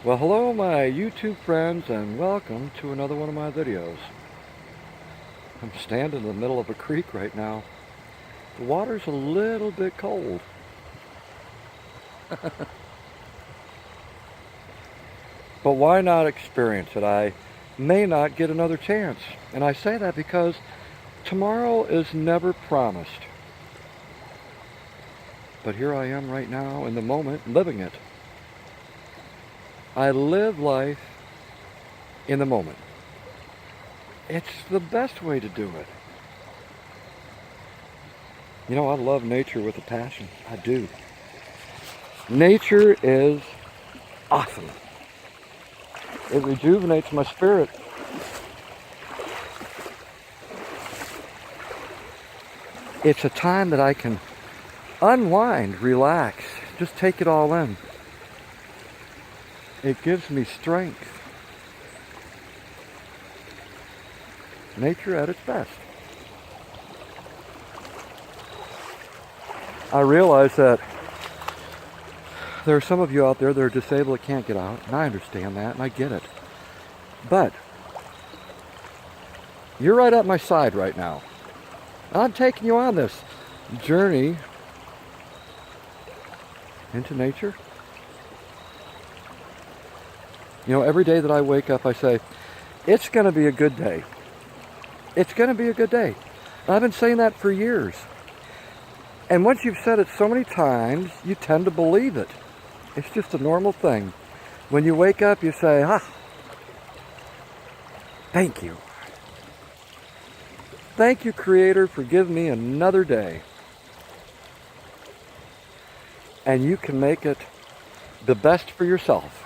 Well, hello my YouTube friends and welcome to another one of my videos. I'm standing in the middle of a creek right now. The water's a little bit cold. But why not experience it? I may not get another chance. And I say that because tomorrow is never promised. But here I am right now in the moment, living it. I live life in the moment. It's the best way to do it. You know, I love nature with a passion. I do. Nature is awesome. It rejuvenates my spirit. It's a time that I can unwind, relax, just take it all in. It gives me strength. Nature at its best. I realize that there are some of you out there that are disabled that can't get out, and I understand that, and I get it. But you're right at my side right now. I'm taking you on this journey into nature. You know, every day that I wake up, I say, it's going to be a good day. It's going to be a good day. I've been saying that for years. And once you've said it so many times, you tend to believe it. It's just a normal thing. When you wake up, you say, thank you. Thank you, Creator, for giving me another day. And you can make it the best for yourself.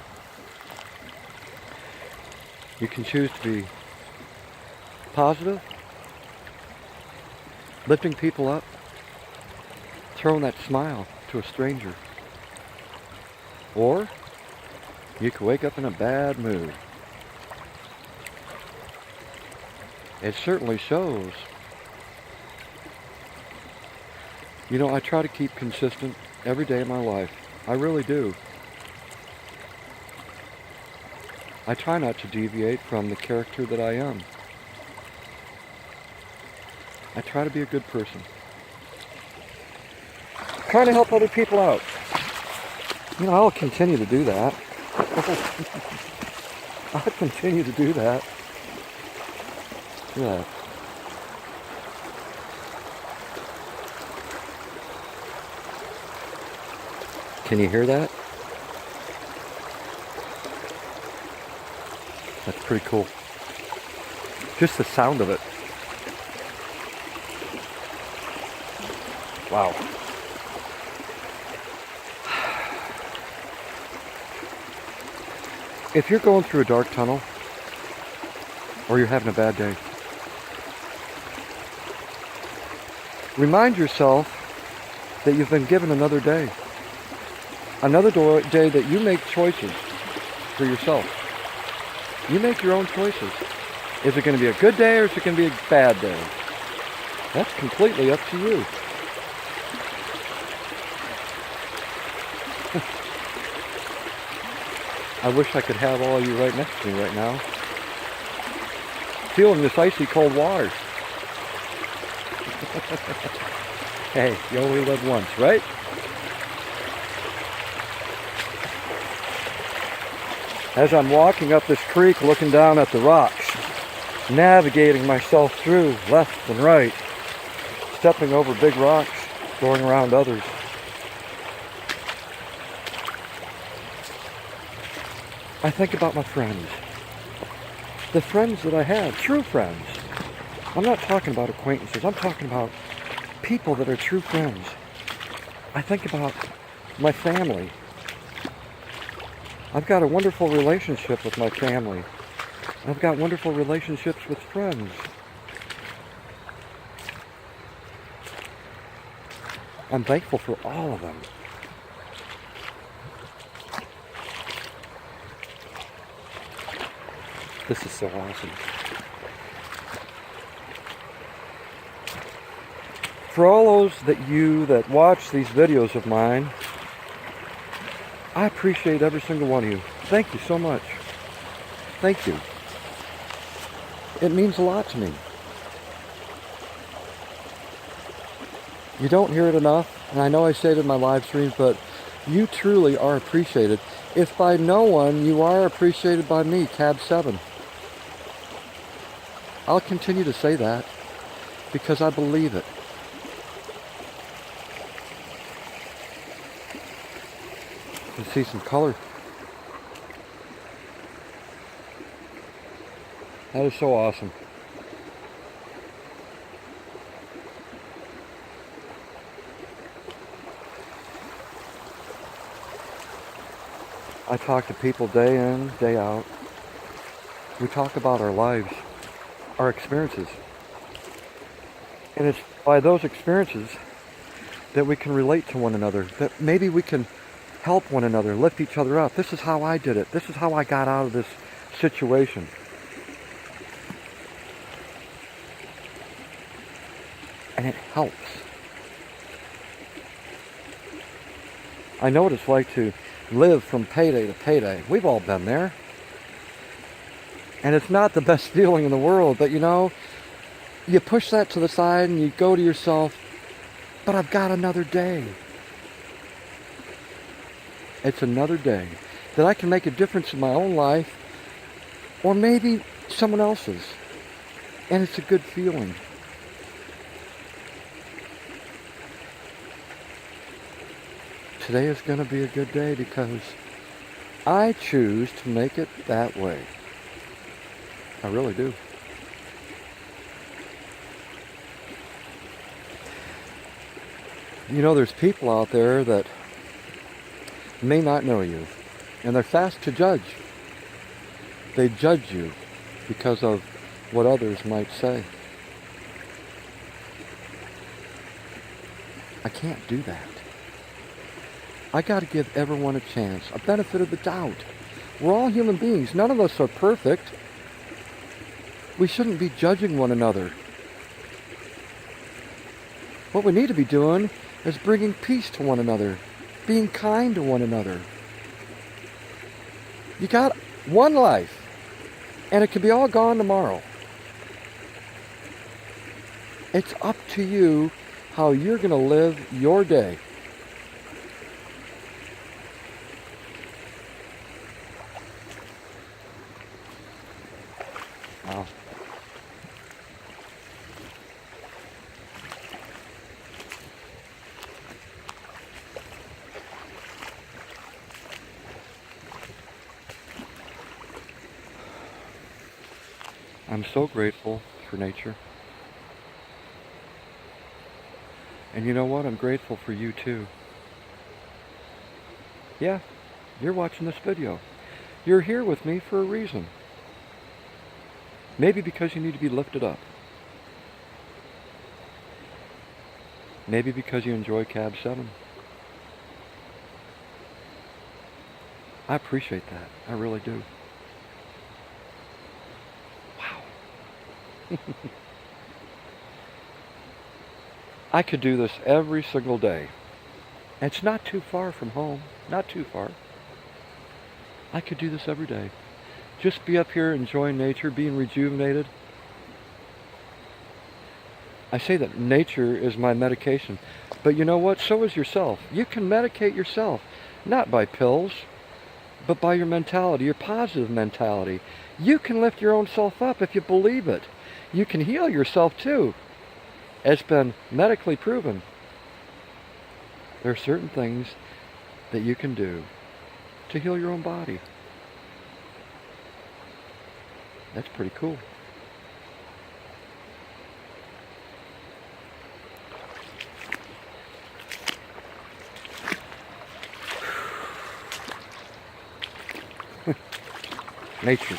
You can choose to be positive, lifting people up, throwing that smile to a stranger. Or you could wake up in a bad mood. It certainly shows. You know, I try to keep consistent every day of my life. I really do. I try not to deviate from the character that I am. I try to be a good person. Trying to help other people out. You know, I'll continue to do that. I'll continue to do that. Yeah. Can you hear that? That's pretty cool. Just the sound of it. Wow. If you're going through a dark tunnel, or you're having a bad day, remind yourself that you've been given another day. Another day that you make choices for yourself. You make your own choices. Is it going to be a good day or is it going to be a bad day? That's completely up to you. I wish I could have all of you right next to me right now. Feeling this icy cold water. Hey, you only live once, right? As I'm walking up this creek, looking down at the rocks, navigating myself through left and right, stepping over big rocks, going around others. I think about my friends. The friends that I have, true friends. I'm not talking about acquaintances, I'm talking about people that are true friends. I think about my family. I've got a wonderful relationship with my family. I've got wonderful relationships with friends. I'm thankful for all of them. This is so awesome. For all those that watch these videos of mine, I appreciate every single one of you. Thank you so much. Thank you. It means a lot to me. You don't hear it enough, and I know I say it in my live streams, but you truly are appreciated. If by no one, you are appreciated by me, Cab7. I'll continue to say that because I believe it. You can see some color. That is so awesome. I talk to people day in, day out. We talk about our lives, our experiences. And it's by those experiences that we can relate to one another, that maybe we can help one another, lift each other up. This is how I did it. This is how I got out of this situation. And it helps. I know what it's like to live from payday to payday. We've all been there. And it's not the best feeling in the world, but you know, you push that to the side and you go to yourself, but I've got another day. It's another day that I can make a difference in my own life or maybe someone else's. And it's a good feeling. Today is going to be a good day because I choose to make it that way. I really do. You know, there's people out there that may not know you, and they're fast to judge. They judge you because of what others might say. I can't do that. I got to give everyone a chance, a benefit of the doubt. We're all human beings. None of us are perfect. We shouldn't be judging one another. What we need to be doing is bringing peace to one another, being kind to one another. You got one life, and it could be all gone tomorrow. It's up to you how you're going to live your day. Wow. I'm so grateful for nature. And you know what? I'm grateful for you too. Yeah, you're watching this video. You're here with me for a reason. Maybe because you need to be lifted up. Maybe because you enjoy Cab7. I appreciate that. I really do. Wow. I could do this every single day. And it's not too far from home. Not too far. I could do this every day. Just be up here enjoying nature, being rejuvenated. I say that nature is my medication. But you know what? So is yourself. You can medicate yourself. Not by pills, but by your mentality, your positive mentality. You can lift your own self up if you believe it. You can heal yourself too. It's been medically proven. There are certain things that you can do to heal your own body. That's pretty cool. Nature.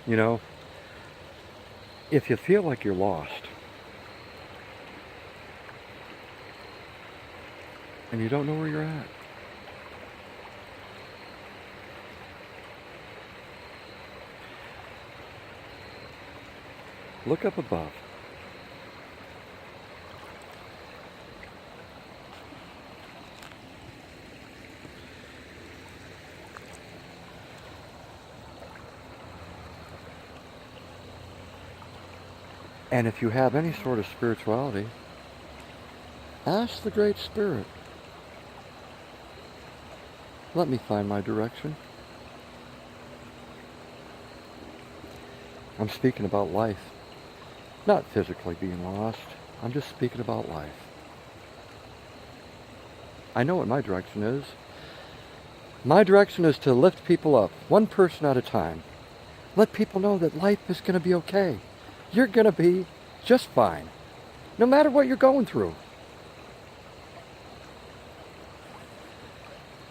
You know, if you feel like you're lost, and you don't know where you're at, look up above. And if you have any sort of spirituality, ask the Great Spirit, let me find my direction. I'm speaking about life, not physically being lost. I'm just speaking about life. I know what my direction is. My direction is to lift people up, one person at a time. Let people know that life is going to be okay. You're going to be just fine, no matter what you're going through.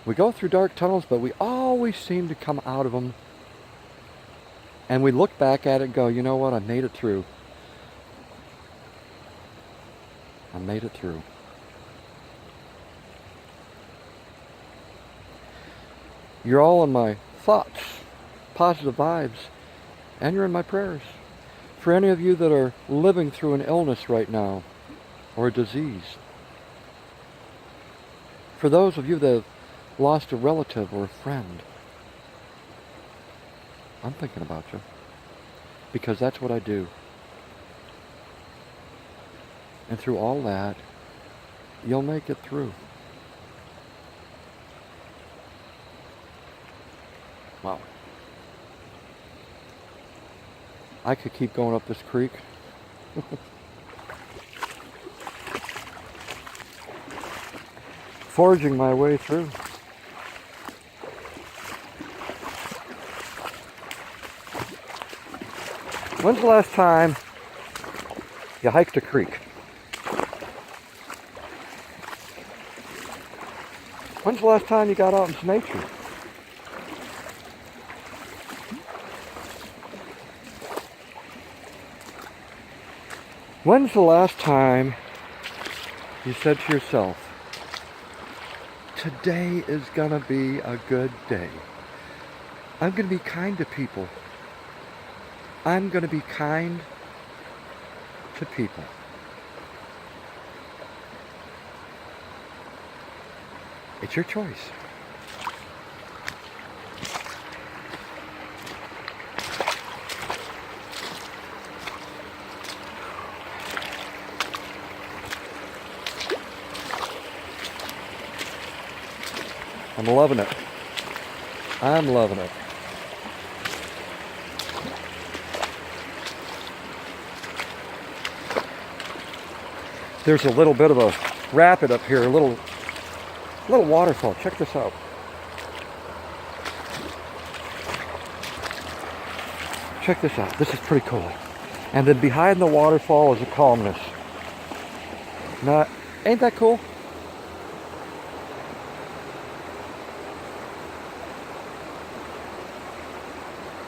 We go through dark tunnels, but we always seem to come out of them. And we look back at it and go, you know what, I made it through. I made it through. You're all in my thoughts, positive vibes, and you're in my prayers. For any of you that are living through an illness right now, or a disease. For those of you that have lost a relative or a friend, I'm thinking about you. Because that's what I do. And through all that, you'll make it through. Wow. I could keep going up this creek. Forging my way through. When's the last time you hiked a creek? When's the last time you got out into nature? When's the last time you said to yourself, today is gonna be a good day. I'm gonna be kind to people. I'm gonna be kind to people. It's your choice. I'm loving it. I'm loving it. There's a little bit of a rapid up here, a little waterfall. Check this out. Check this out. This is pretty cool. And then behind the waterfall is a calmness. Now, ain't that cool?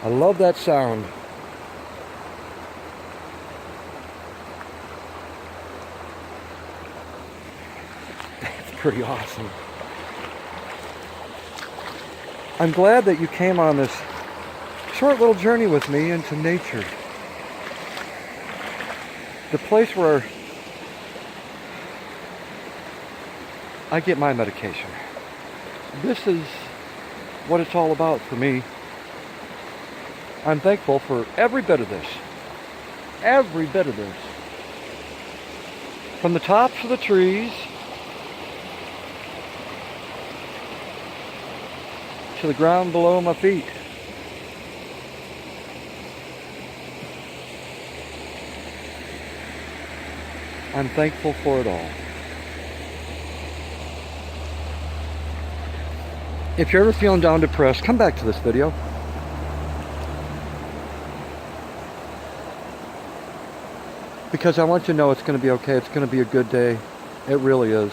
I love that sound. It's pretty awesome. I'm glad that you came on this short little journey with me into nature. The place where I get my medication. This is what it's all about for me. I'm thankful for every bit of this. Every bit of this. From the tops of the trees to the ground below my feet. I'm thankful for it all. If you're ever feeling down, depressed, come back to this video. Because I want you to know it's going to be okay. It's going to be a good day. It really is.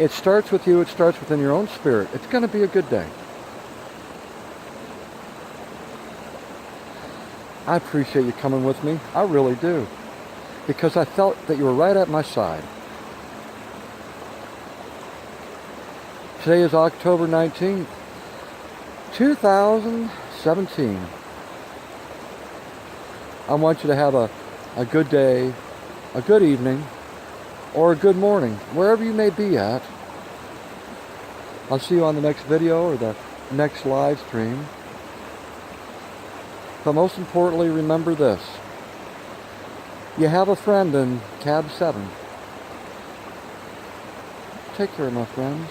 It starts with you. It starts within your own spirit. It's going to be a good day. I appreciate you coming with me. I really do. Because I felt that you were right at my side. Today is October 19th, 2017. I want you to have a good day, a good evening, or a good morning, wherever you may be at. I'll see you on the next video or the next live stream. But most importantly, remember this. You have a friend in cab 7. Take care, my friends.